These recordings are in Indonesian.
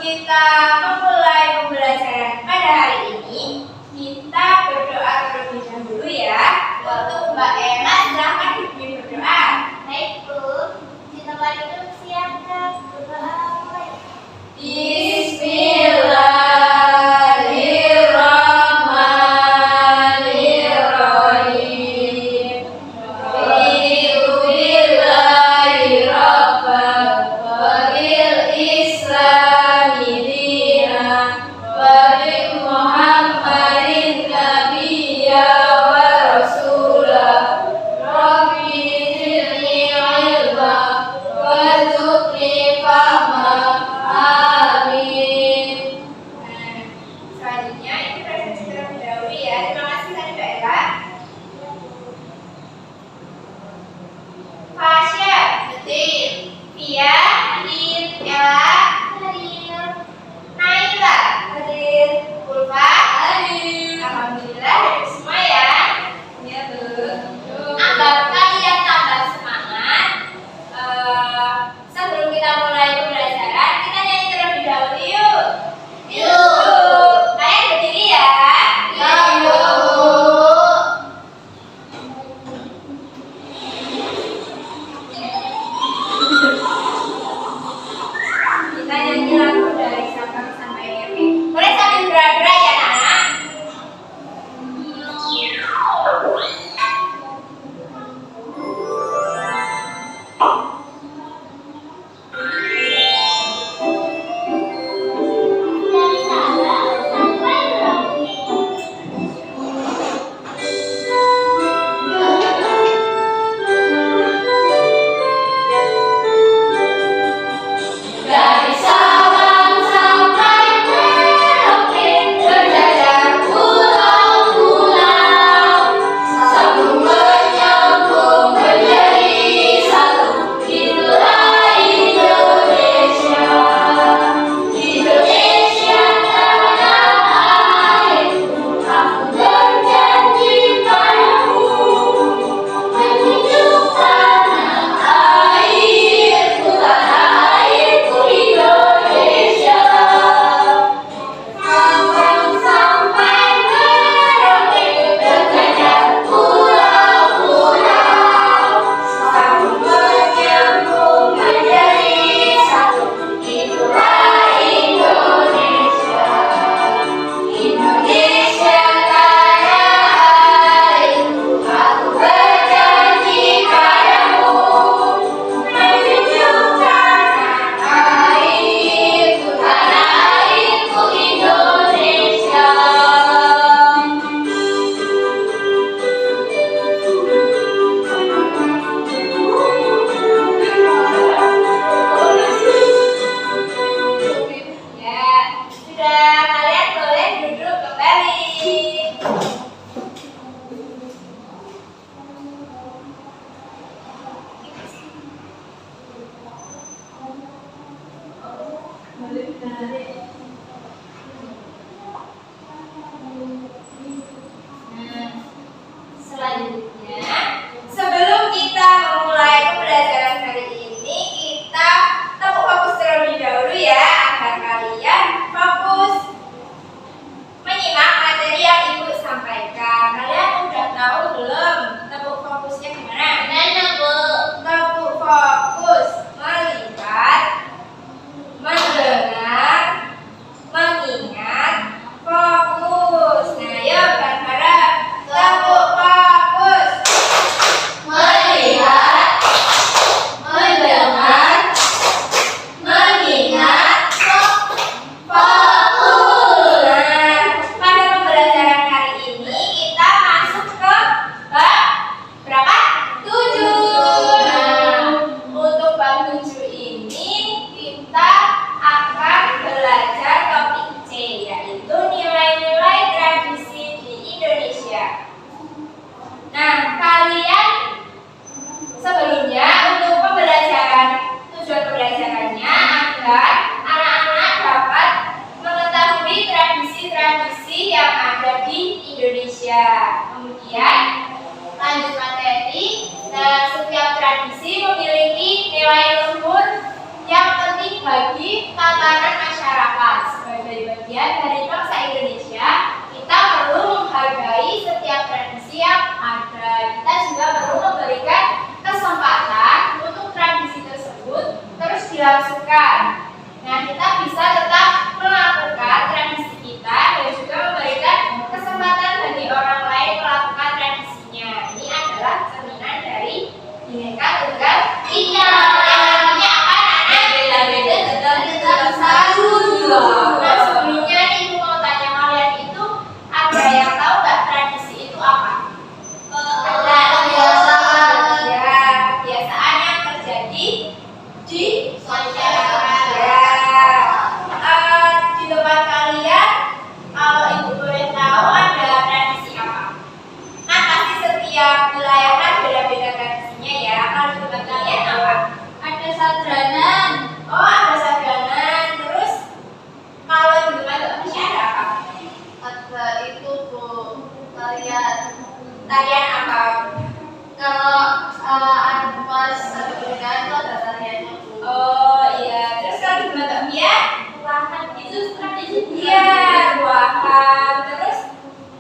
kita memulai pembelajaran pada hari ini, kita berdoa terlebih dahulu ya. Untuk Mbak Ella, silahkan dipimpin berdoa. Baik Bu, kita lanjut siapkan berdoa. Bismillahirrahmanirrahim. Alhamdulillahi rabbil wabil islami dina wa bi Muhammadin nabiyya wa rasulah. Rabbi zidni ilma warzuqni fahma. Amin. Selanjutnya ini presentasi terlebih dahulu ya. Terima kasih tadi Mbak Ella. Fasya, betul. Via, hadir. Ella, hadir. Naila, hadir. Ulfa, hadir. Alhamdulillah hadir semua ya. Iya tuh. Agar kalian tambah semangat, sebelum kita mulai pembelajaran, kita nyanyi terlebih dahulu yuk. Yuk. Kalian berdiri ya. Kita nyanyi lagu dari Sabang sampai Merauke. Boleh sambil gerak-gerak ya nak. Dari Sabang sampai Merauke. Dari Sabang sampai Merauke, berjajar pulau-pulau, sambung menyambung menjadi satu. Itulah Indonesia. Indonesia tanah airku, aku berjanji padamu, menunjuk tanah airku, Indonesia. Sabang sampai Merauke, berjajar pulau-pulau, sambung menyambung menjadi satu. Itulah Indonesia. Indonesia tanah airku, aku berjanji padamu, menunjuk tanah airku, Indonesia. Ya, sudah, kalian boleh duduk kembali. Nah, selanjutnya, sebelum kita memulai pembelajaran hari ini, kita tepuk fokus terlebih dahulu ya, agar kalian fokus menyimak materi yang Ibu sampaikan. Kalian udah tahu belum tepuk fokusnya gimana? Gimana Bu? Tepuk fokus melihat, mendengar, mengingat, fokus. Nah, yuk bareng-bareng. Tepuk fokus. Melihat, mendengar, mengingat, fokus. Nah, pada pembelajaran hari ini kita masuk ke bab berapa? 7. Nah, untuk bab 7 ini kita akan belajar topik C, yaitu nilai-nilai tradisi di Indonesia. Nah, kalian sebelumnya untuk pembelajaran, tujuan pembelajarannya agar anak-anak dapat mengetahui tradisi-tradisi yang ada di Indonesia. Kemudian lanjut materi, dan setiap tradisi memiliki nilai luhur yang penting bagi tatanan masyarakat. sebagai bagian dari bangsa Indonesia, kita perlu menghargai setiap tradisi yang ada. Kita juga perlu memberikan kesempatan untuk tradisi tersebut terus dilangsungkan. Nah, kita bisa tetap melakukan tradisi kita dan juga memberikan kesempatan bagi orang lain melakukan tradisinya. Ini adalah cerminan dari Bhinneka Tunggal Ika. Artinya apa, anak? Beda-beda tetap satu jiwa. Nah, sebelumnya nih, ibu mau tanya kalian itu ada yang tahu nggak tradisi itu apa? Ada kebiasaan. Ya, kebiasaan yang terjadi di masyarakat. Di tempat kalian, kalau ibu boleh tahu ada tradisi apa? Nah, pasti setiap wilayah kan beda-beda tradisinya ya. Kalau di tempat kalian apa? Ada sadranan. Oh, ada sadranan. Terus kalau di tempat Indonesia ada apa? Ada itu Bu, tarian. Tarian apa? Kalau ada pas pernikahan itu ada tariannya Bu. Oh iya. Terus kalau di tempat Indonesia? Buahan itu tradisi Iya, buahan. Terus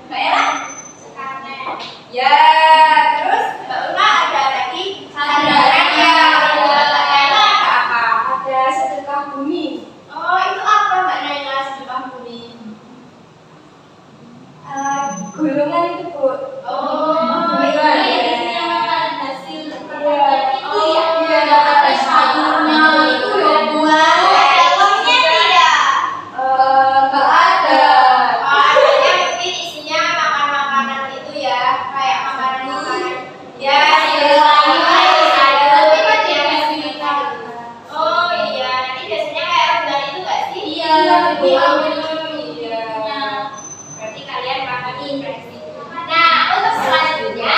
Mbak Ella? sekarang. Ya, terus Mbak Una ada lagi sadranan ya. Mbak Ella ada apa? Ada sedekah bumi. Oh, itu apa Mbak Naila sedekah bumi? Gulungan itu Bu. Oh, Itu iya. yang isinya makanan hasil Iya. itu ya. Iya, Ada sayurnya itu ya buah. Telurnya tidak. Enggak ada. Oh, adanya mungkin isinya makan-makanan itu ya, kayak makanan-makanan. Ya, sayur. Tapi kan dia kasih kita. Oh iya, nanti biasanya kayak bulan itu nggak sih? Iya, Bu. Iya. Berarti kalian pahami tradisi. Nah, untuk selanjutnya,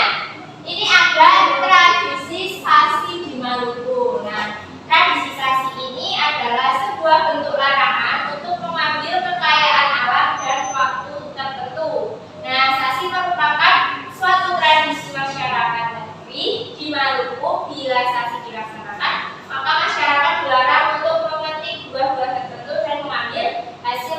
ini ada tradisi sasi di Maluku. Nah, tradisi sasi ini adalah sebuah bentuk larangan untuk mengambil kekayaan alam dan waktu tertentu. Nah, sasi merupakan suatu tradisi masyarakat negeri di Maluku. Bila sasi dilaksanakan, maka masyarakat dilarang untuk memetik buah-buah tertentu dan mengambil hasil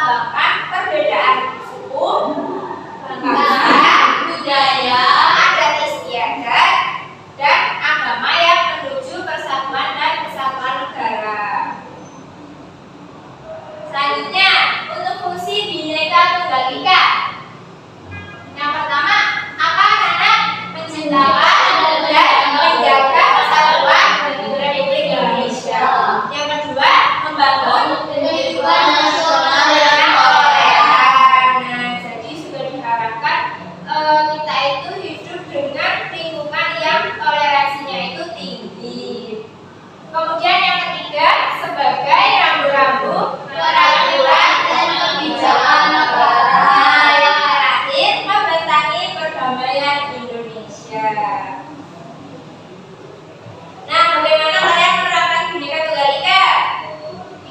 melambangkan perbedaan suku, bangsa, budaya, adat istiadat, dan agama yang menuju persatuan dan kesatuan negara. Selanjutnya, untuk fungsi Bhinneka Tunggal Ika. Yang pertama, apa anak-anak? Menciptakan dan menjaga persatuan Republik Indonesia. Yang kedua, membangun kehidupan nasional yang toleran. Nah, jadi sudah diharapkan kita itu hidup dengan lingkungan yang toleransinya itu tinggi. Kemudian yang ketiga, sebagai rambu-rambu peraturan dan kebijakan negara. Yang terakhir, membentangi perdamaian Indonesia. Nah, bagaimana kalian menerapkan Bhinneka Tunggal Ika?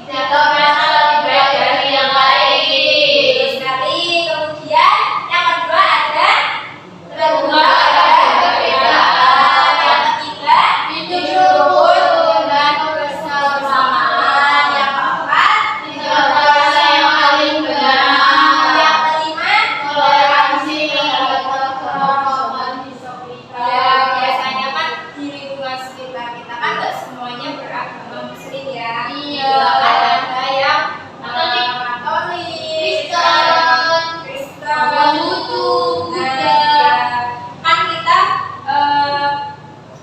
Tidak merasa lebih baik dari yang lain. Betul sekali. Kemudian yang kedua ada terbuka pada perbedaan. Yang ketiga, hidup dengan kebersamaan. Yang keempat, demokrasi yang paling benar. Yang kelima, toleransi terhadap keragaman disabilitas. Ya, biasanya kan di lingkungan sekitar kita kan nggak semuanya beragama Muslim ya. Iya. Kan ada yang Katolik, Kristen, Hindu, Buddha. Kan kita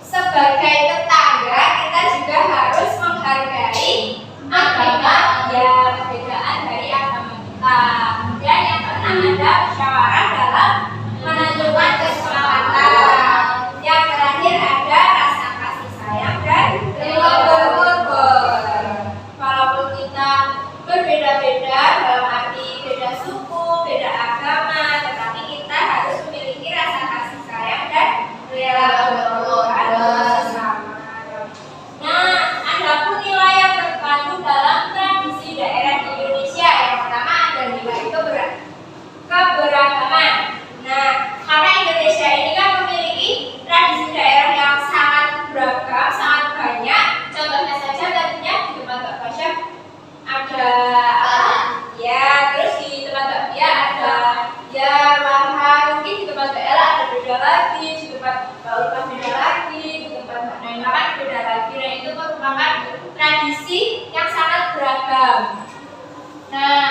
sebagai tetangga kita juga harus menghargai agama ya perbedaan dari agama kita. Kemudian yang keenam ada musyawarah dalam menentukan kesepakatan. Yang terakhir ada rasa kasih sayang dan rela berkorban. Walaupun kita berbeda-beda dalam arti beda suku, beda agama, tetapi kita harus memiliki rasa kasih sayang dan rela berkorban bersama. Nah, ada pun nilai yang terkandung dalam tradisi daerah di Indonesia. Yang pertama ada nilai keberagaman. Nah, karena Indonesia ini kan memiliki tradisi daerah yang sangat beragam, sangat banyak. Contohnya saja tadinya di tempat Mbak Fasya ada apa? Ya, terus di tempat Mbak Fia ada ya lahan, mungkin di tempat Mbak Ella ada beda lagi, di tempat Mbak Ulfa beda lagi, di tempat Mbak Naima kan beda lagi. Nah, itu merupakan tradisi yang sangat beragam. Nah,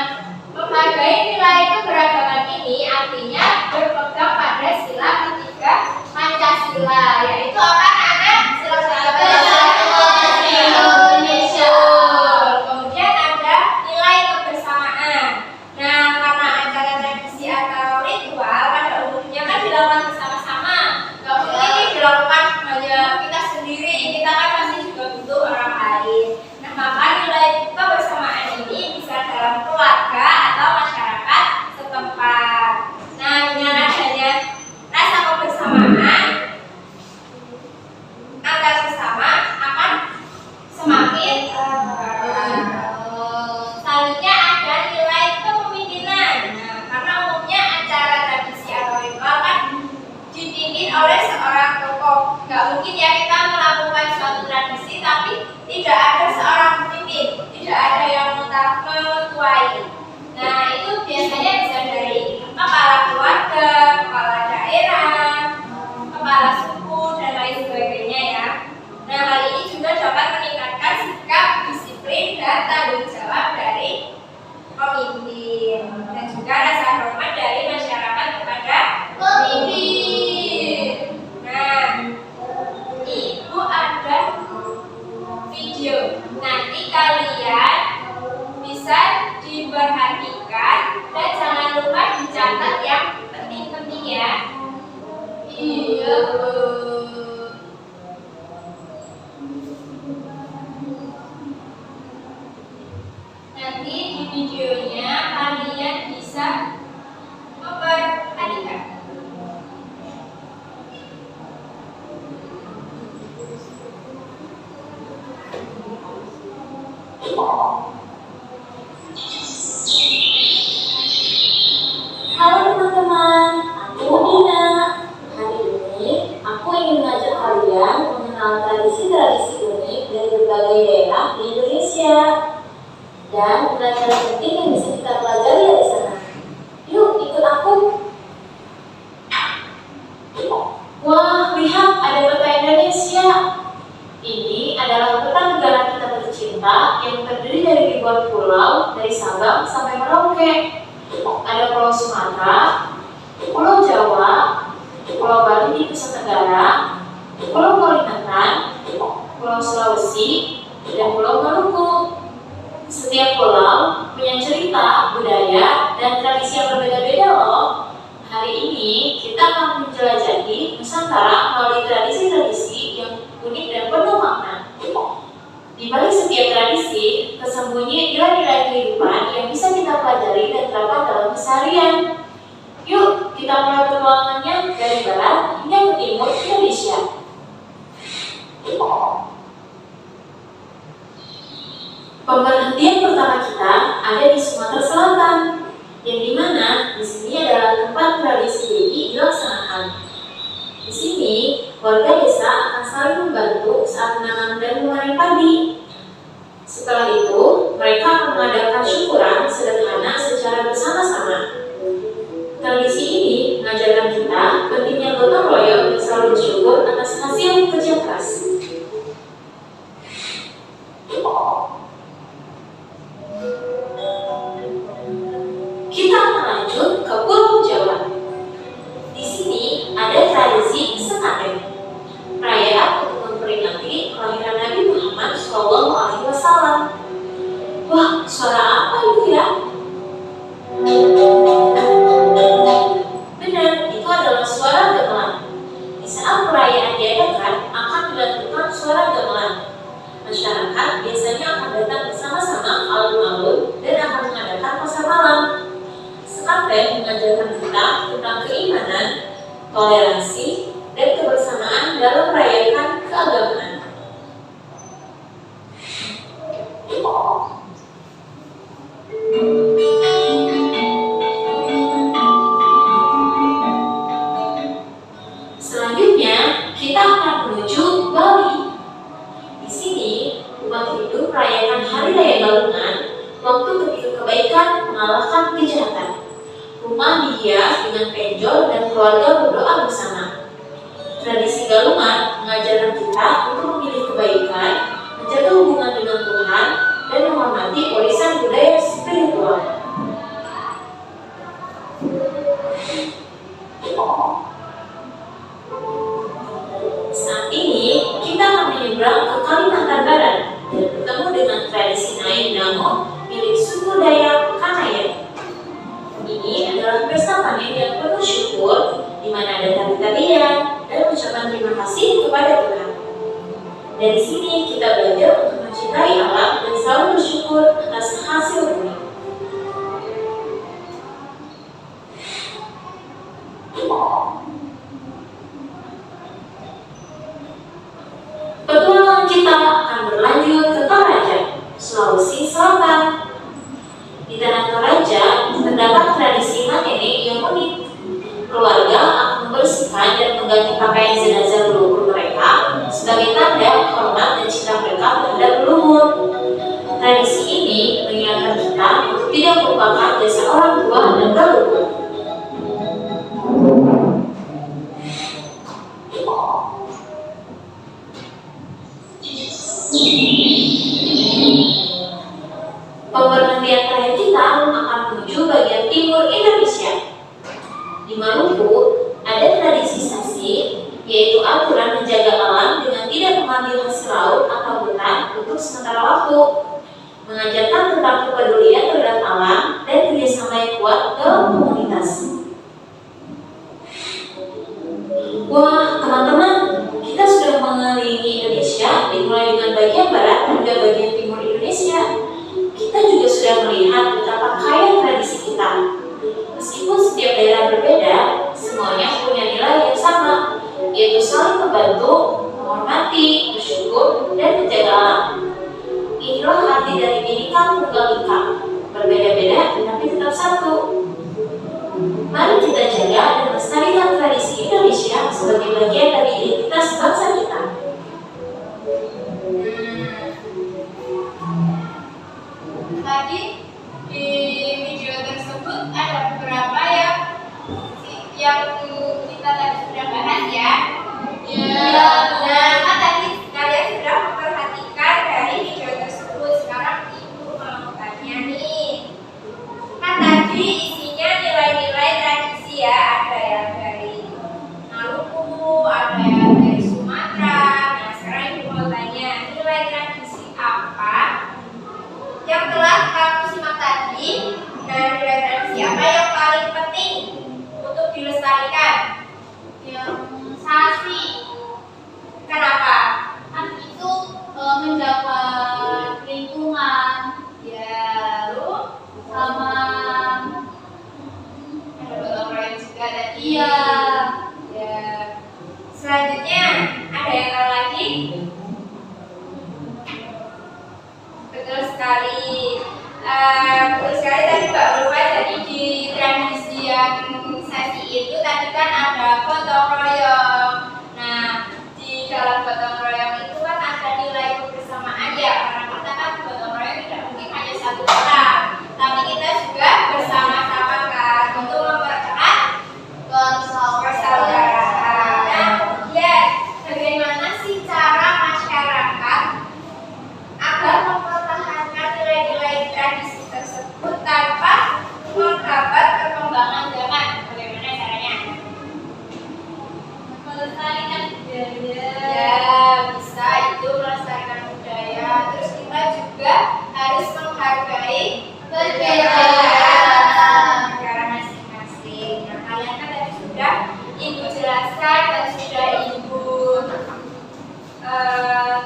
menghargai nilai keberagaman ini artinya berpegang pada sila ketiga Pancasila, yaitu apa anak-anak? Sila Persatuan Indonesia. Kemudian ada nilai kebersamaan. Nah, karena acara tradisi atau ritual pada umumnya kan dilakukan bersama-sama. Gak mungkin ini dilakukan hanya kita sendiri, kita kan masih juga butuh orang lain. Nah, maka nilai kebersamaan ini bisa dalam keluarga atau masyarakat setempat. Nah, dengan adanya rasa kebersamaan antar sesama akan semakin selanjutnya ada nilai kepemimpinan. Nah, karena umumnya acara tradisi atau ritual kan dipimpin oleh seorang tokoh. Gak mungkin ya kita melakukan suatu tradisi tapi tidak ada seorang pemimpin, tidak ada yang mengetuai. Nah, itu biasanya bisa dari kepala keluarga, kepala daerah, kepala suku, dan lain sebagainya ya. Nah, hal ini juga dapat meningkatkan sikap disiplin dan tanggung jawab dari pemimpin dan juga rasa hormat dari masyarakat kepada pemimpin. Nah, ibu ada video. Nanti kalian bisa diperhatikan dan jangan lupa dicatat yang penting-penting ya. Iya, Bu. Nanti di videonya kalian bisa memperhatikan. Halo teman-teman, aku Dina. Hari ini aku ingin mengajak kalian mengenal tradisi-tradisi unik dari berbagai daerah di Indonesia. dan pelajaran penting yang bisa kita pelajari dari sana. Yuk, ikut aku. Wah, lihat ada peta Indonesia. Ini adalah peta negara kita tercinta yang terdiri dari ribuan pulau dari Sabang sampai Merauke. Ada Pulau Sumatera, Pulau Jawa, Pulau Bali di Nusa Tenggara, Pulau Kalimantan, Pulau Sulawesi, dan Pulau Maluku. Setiap pulau punya cerita, budaya, dan tradisi yang berbeda-beda loh. Hari ini kita akan menjelajahi Nusantara melalui tradisi-tradisi yang unik dan penuh makna. Di balik setiap tradisi, tersembunyi nilai-nilai kehidupan yang bisa kita pelajari dan terapkan dalam keseharian. Yuk, kita mulai petualangannya dari barat hingga ke timur Indonesia. Pemberhentian pertama kita ada di Sumatera Selatan, yang dimana di sini adalah tempat tradisi Beji dilaksanakan. Di sini, warga desa akan saling membantu saat menanam dan memanen padi. Setelah itu, mereka akan mengadakan syukuran sederhana secara bersama-sama. Tradisi ini mengajarkan kita pentingnya gotong royong dan selalu bersyukur atas hasil kerja keras. Kita akan lanjut ke Pulau Jawa. Di sini ada tradisi Sekaten, perayaan untuk memperingati kelahiran Nabi Muhammad SAW. Wah, suara apa itu ya? Benar, itu adalah suara gamelan. Di saat perayaan diadakan, akan dilakukan suara gamelan. Masyarakat biasanya akan datang bersama-sama alun-alun dan akan mengadakan pasar malam. Sekaten mengajarkan kita tentang keimanan, toleransi, dan kebersamaan dalam merayakan keagamaan. Selanjutnya, kita akan menuju Bali. Di sini, umat Hindu merayakan Hari Raya Galungan, waktu ketika kebaikan mengalahkan kejahatan. Rumah dihias dengan penjor dan keluarga berdoa bersama. Tradisi Galungan mengajarkan kita untuk memilih kebaikan, menjaga hubungan dengan Tuhan, dan menghormati warisan budaya spiritual. Saat ini, kita akan menyeberang ke Kalimantan Barat dan bertemu dengan tradisi Naik Damo milik suku Dayak Kanayan. Ini adalah pesta panen yang penuh syukur, di mana ada tari-tarian dan ucapan terima kasih kepada Tuhan. Dari sini kita belajar untuk mencintai alam dan selalu bersyukur atas hasil bumi. Petualangan kita akan berlanjut ke Toraja, Sulawesi Selatan. Di tanah Toraja terdapat tradisi manene yang unik. Keluarga akan membersihkan dan mengganti pakaian jenazah leluhur mereka sebagai tanda hormat dan cinta mereka terhadap leluhur. Tradisi ini mengingatkan kita untuk tidak melupakan jasa orang tua dan leluhur. Pemberhentian terakhir kita akan menuju bagian timur Indonesia. Di Maluku ada tradisi sasi, yaitu aturan menjaga alam dengan tidak mengambil hasil laut atau hutan untuk sementara waktu, mengajarkan tentang kepedulian terhadap alam dan kerjasama yang kuat dalam komunitas. Wah, teman-teman, kita sudah mengelilingi Indonesia dimulai dengan bagian barat hingga bagian timur Indonesia. Kita juga sudah melihat betapa kaya tradisi kita. Meskipun setiap daerah berbeda, semuanya punya nilai yang sama, yaitu saling membantu, menghormati, bersyukur, dan menjaga alam. Inilah arti dari Bhinneka Tunggal Ika, berbeda-beda tetapi tetap satu. Mari kita jaga dan melestarikan tradisi Indonesia sebagai bagian dari identitas bangsa kita. Nah, Mbak Ulfa, jadi di tradisi yang sesi itu tadi kan ada gotong royong. Nah, di dalam gotong royong itu kan ada nilai kebersamaan ya, karena kita kan gotong royong tidak mungkin hanya satu orang, tapi kita juga bersama-sama kan untuk mempererat persaudaraan. Nah, kemudian bagaimana sih cara masyarakat agar mempertahankan nilai-nilai tradisi tersebut tanpa menghambat perkembangan zaman? Bagaimana caranya? Melestarikan budaya. Ya, bisa itu melestarikan budaya. Terus kita juga harus menghargai perbedaan negara masing-masing. Nah, kalian kan tadi sudah Ibu jelaskan dan sudah Ibu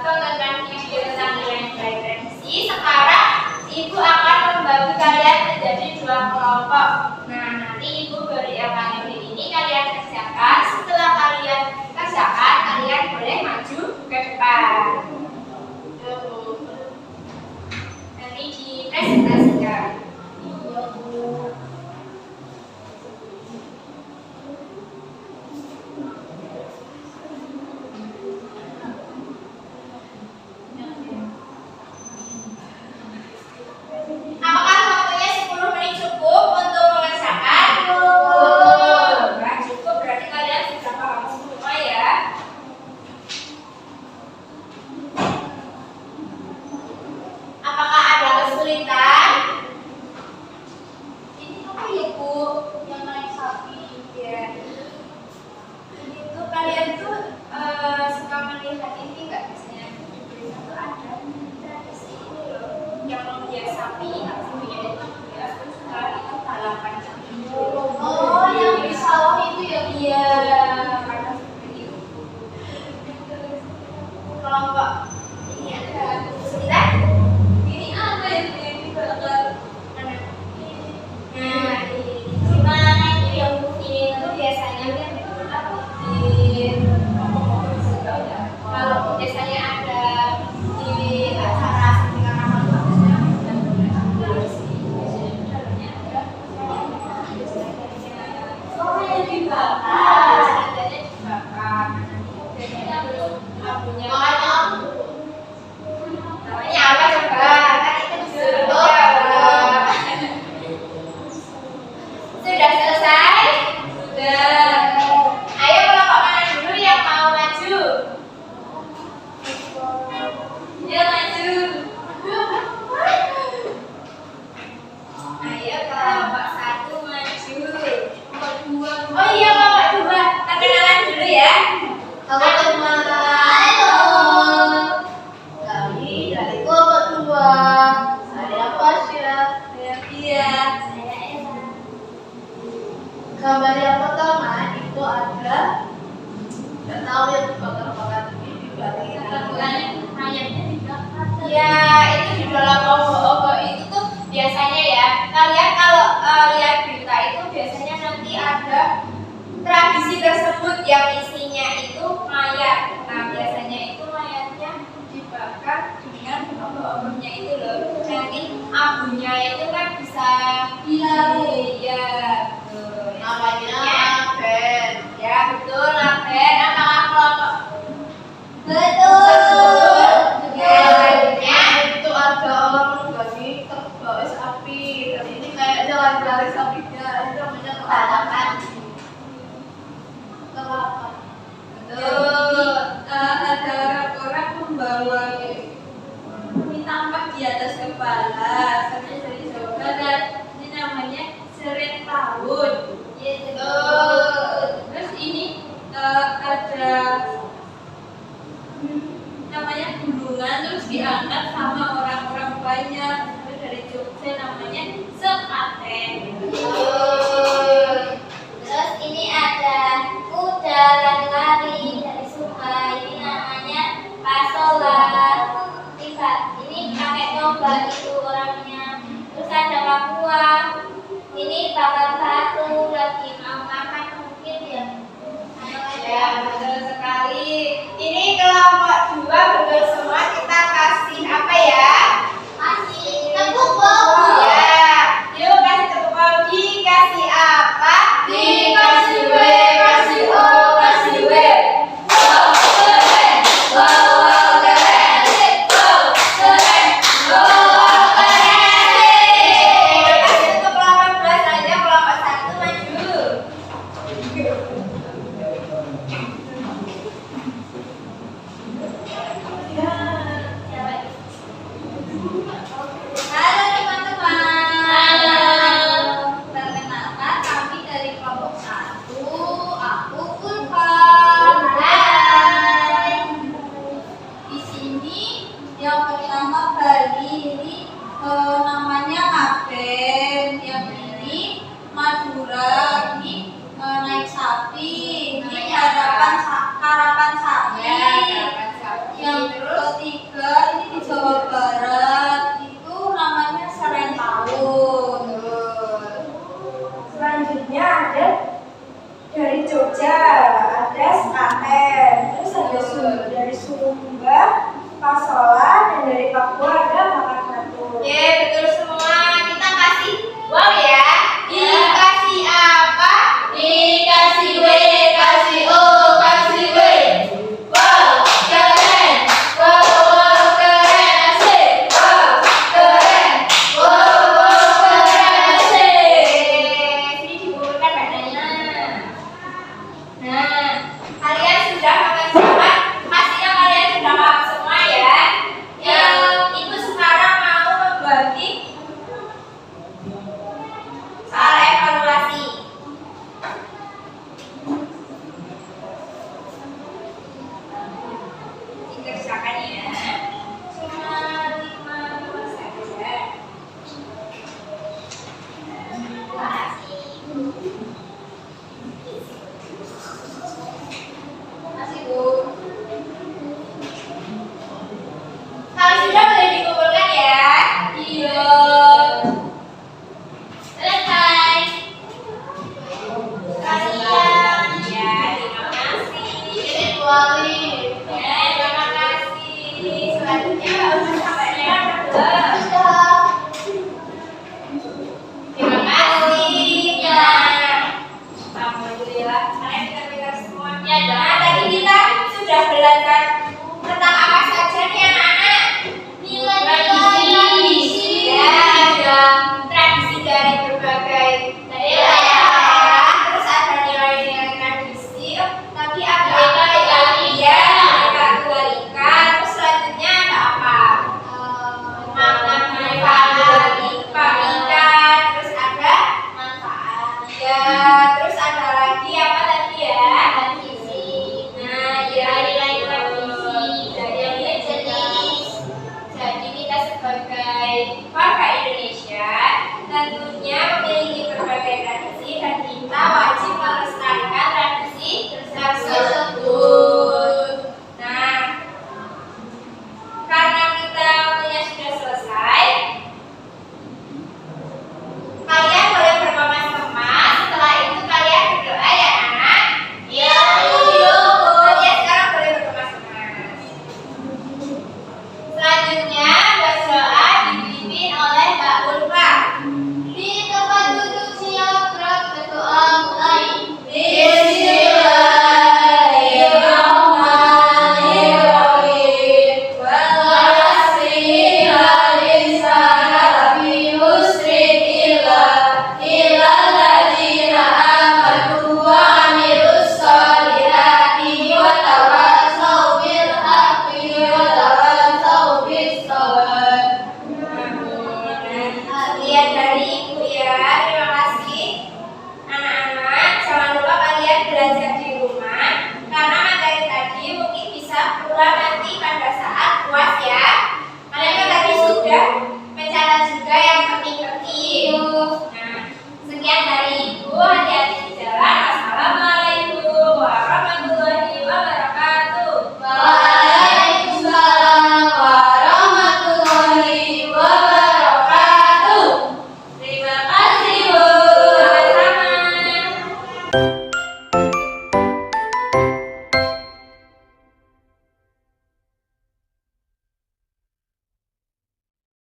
tontonkan video tentang nilai-nilai tradisi. Sekarang Ibu akan membagi kalian menjadi dua kelompok. Nah, nanti Ibu beri materi ini kalian kerjakan. Setelah kalian kerjakan, kalian boleh maju ke depan. Nanti dipresentasikan. Apakah waktunya 10 menit cukup untuk mengerjakan? Nah, cukup, berarti kalian sudah paham semua ya. Apakah ada kesulitan? Ini apa ya, Bu? Yang naik sapi. Ya. Ini tuh kalian tuh suka melihat ini nggak, biasanya di desa tuh ada tradisi ini loh, yang membiak sapi, sapinya itu membiak, terus setelah itu balapan sapi. Oh, yang di sawah itu ya? Iya, karena seperti itu. Kelompok ini ada kesulitan? Ini apa yang dibakar? Mana? Nah, ini gimana itu yang ini tuh biasanya kan apa? Kalau biasanya ada di acara seperti oh, yang dibakar, adanya dibakar. Biasanya belum abunya. Namanya apa coba? Kan itu disuruh jawab. Sudah selesai? Sudah. Ayo kelompok mana dulu yang mau maju? Ya maju. Ayo kelompok 1 maju. Oh iya kelompok 2. Perkenalan dulu ya. Halo teman. Halo. Kami dari kelompok 2. Saya Pasya. Saya Pia. Saya Ella. Gambar yang pertama itu ada nggak tahu yang dibakar-bakar ini dibalik Ayamnya dibakar. Ya, itu di dalam obok-obok itu tuh biasanya ya. Kalian kalau lihat berita itu biasanya nanti ada tradisi tersebut yang isinya itu mayat. Nah, biasanya itu mayatnya dibakar dengan obok-oboknya itu loh. Nanti abunya itu kan bisa Hilang. Iya, betul. namanya Ya. laben. Ya, betul, laben. Apakah kelompok? Betul. Selanjutnya Itu ada orang membagi terbalik sapi dan ini kayak jalan-jalan sapinya itu namanya Balapan. Kelapan. betul. Ada orang-orang membawa ini tampak di atas kepala, sampai dari Jawa Barat. Ini namanya seret tahun. Iya, Betul. Terus ini ada namanya gulungan, terus diangkat sama orang-orang banyak. Terus dari Jogja namanya sekaten. Terus ini ada kuda lari-lari dari sungai. Ini namanya pasola. Ini pakai tombak itu orangnya. Terus ada Papua. Ini bakar batu lagi mau makan mungkin ya. Ya, betul sekali. Ini kelompok 2 betul semua. Kita kasih apa ya? Masih tepuk bau. Ya, yuk kasih kelompok 1, aku Furqan. Hai. Di sini yang pertama kali ini namanya Maben, yang ini Madura, ini naik sapi, ini karapan sapi. Yang ketiga ini di Jawa Barat, itu namanya Serentahun. Selanjutnya ada dari Jogja, ada Sekaten, terus ada dari Sumba, Pasola, dan dari Papua ada Makan Batu. Betul semua. Kita kasih wow ya. Dikasih apa? Dikasih W, kasih O, kasih W. Wow, keren. Wow, keren asik. Wow, keren. Wow, keren asik. Ini dibubuhkan badannya. Nah, kalian sudah makan semua? Pastinya kalian sudah makan semua ya. Yang ibu sekarang mau membagi soal evaluasi. Dikerjakan ya. Cuma 5 saja. Terima kasih. Masih Bu. Kalau sudah boleh dikumpulkan ya. Iya. Selesai. Kalian. Ya, terima kasih. Ini Wali. Ya, terima kasih. Selanjutnya udah sampai lewat belum? Terima kasih. Ya. Alhamdulillah. Kalian pintar-pintar semuanya. Nah, tadi kita sudah belajar tentang apa saja nih anak-anak? Tradisi. Ya, ada tradisi dari berbagai daerah ya. Terus ada nilai-nilai tradisi. Tapi ada apa lagi ya? Tunggalika. Terus selanjutnya ada apa? Makan ikan. Terus ada manfaat. Ya.